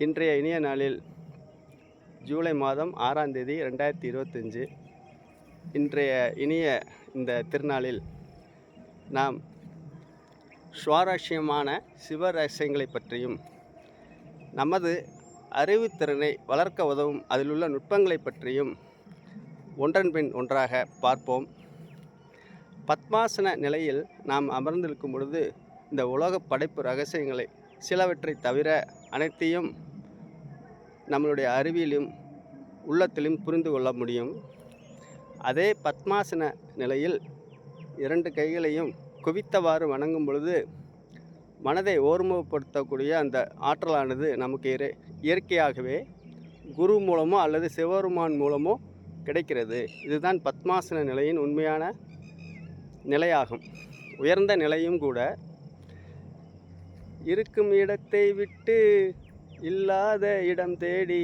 இன்றைய இனிய நாளில் ஜூலை மாதம் 6ஆம் தேதி 2025 இன்றைய இனிய இந்த திருநாளில் நாம் சுவாரஸ்யமான சிவ ரகசியங்களை பற்றியும் நமது அறிவுத்திறனை வளர்க்க உதவும் அதிலுள்ள நுட்பங்களை பற்றியும் ஒன்றன் பின் ஒன்றாக பார்ப்போம். பத்மாசன நிலையில் நாம் அமர்ந்திருக்கும் பொழுது இந்த உலக படைப்பு ரகசியங்களை சிலவற்றை தவிர அனைத்தையும் நம்மளுடைய அறிவிலும் உள்ளத்திலும் புரிந்து கொள்ள முடியும். அதே பத்மாசன நிலையில் 2 கைகளையும் குவித்தவாறு வணங்கும் பொழுது மனதை ஓர்மைப்படுத்தக்கூடிய அந்த ஆற்றலானது நமக்கு இயற்கையாகவே குரு மூலமோ அல்லது சிவபெருமான் மூலமோ கிடைக்கிறது. இதுதான் பத்மாசன நிலையின் உண்மையான நிலையாகும். உயர்ந்த நிலையும் கூட. இருக்கும் இடத்தை விட்டு இல்லாத இடம் தேடி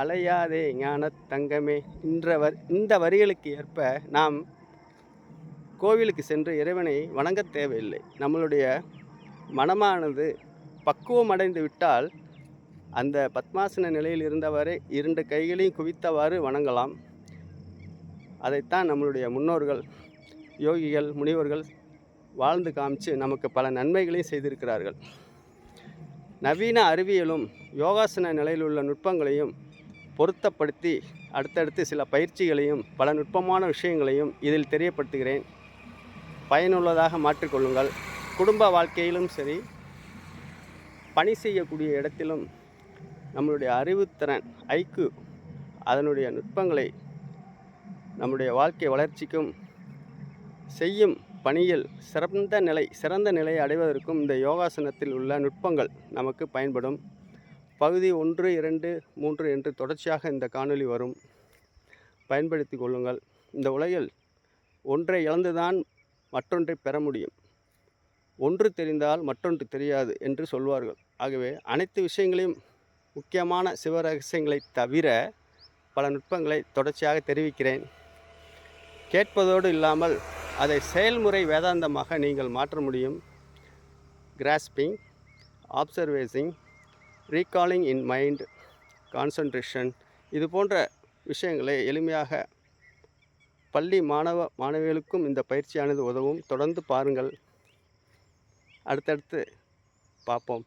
அலையாதே ஞான தங்கமே. இந்த வரிகளுக்கு ஏற்ப நாம் கோவிலுக்கு சென்று இறைவனை வணங்க தேவையில்லை. நம்மளுடைய மனமானது பக்குவம் அடைந்து விட்டால் அந்த பத்மாசன நிலையில் இருந்தவரை 2 கைகளையும் குவித்தவாறு வணங்கலாம். அதைத்தான் நம்மளுடைய முன்னோர்கள், யோகிகள், முனிவர்கள் வாழ்ந்து காமிச்சு நமக்கு பல நன்மைகளையும் செய்திருக்கிறார்கள். நவீன அறிவியலும் யோகாசன நிலையில் உள்ள நுட்பங்களையும் பொருத்தப்படுத்தி அடுத்தடுத்து சில பயிற்சிகளையும் பல நுட்பமான விஷயங்களையும் இதில் தெரியப்படுத்துகிறேன். பயனுள்ளதாக மாற்றிக்கொள்ளுங்கள். குடும்ப வாழ்க்கையிலும் சரி, பணி செய்யக்கூடிய இடத்திலும் நம்மளுடைய அறிவுத்திறன் ஐக்கு அதனுடைய நுட்பங்களை நம்முடைய வாழ்க்கை வளர்ச்சிக்கும் செய்யும் பணியில் சிறந்த நிலையை அடைவதற்கும் இந்த யோகாசனத்தில் உள்ள நுட்பங்கள் நமக்கு பயன்படும். பகுதி 1, 2, 3 என்று தொடர்ச்சியாக இந்த காணொளி வரும். பயன்படுத்தி கொள்ளுங்கள். இந்த உலகில் ஒன்றை இழந்துதான் மற்றொன்றை பெற முடியும். ஒன்று தெரிந்தால் மற்றொன்று தெரியாது என்று சொல்வார்கள். ஆகவே அனைத்து விஷயங்களையும் முக்கியமான சிவரகசியங்களை தவிர பல நுட்பங்களை தொடர்ச்சியாக தெரிவிக்கிறேன். கேட்பதோடு இல்லாமல் அதை செயல்முறை வேதாந்தமாக நீங்கள் மாற்ற முடியும். Grasping, observing, recalling in mind, concentration, இது போன்ற விஷயங்களை எளிமையாக பள்ளி மாணவிகளுக்கும் இந்த பயிற்சியானது உதவும். தொடர்ந்து பாருங்கள். அடுத்தடுத்து பார்ப்போம்.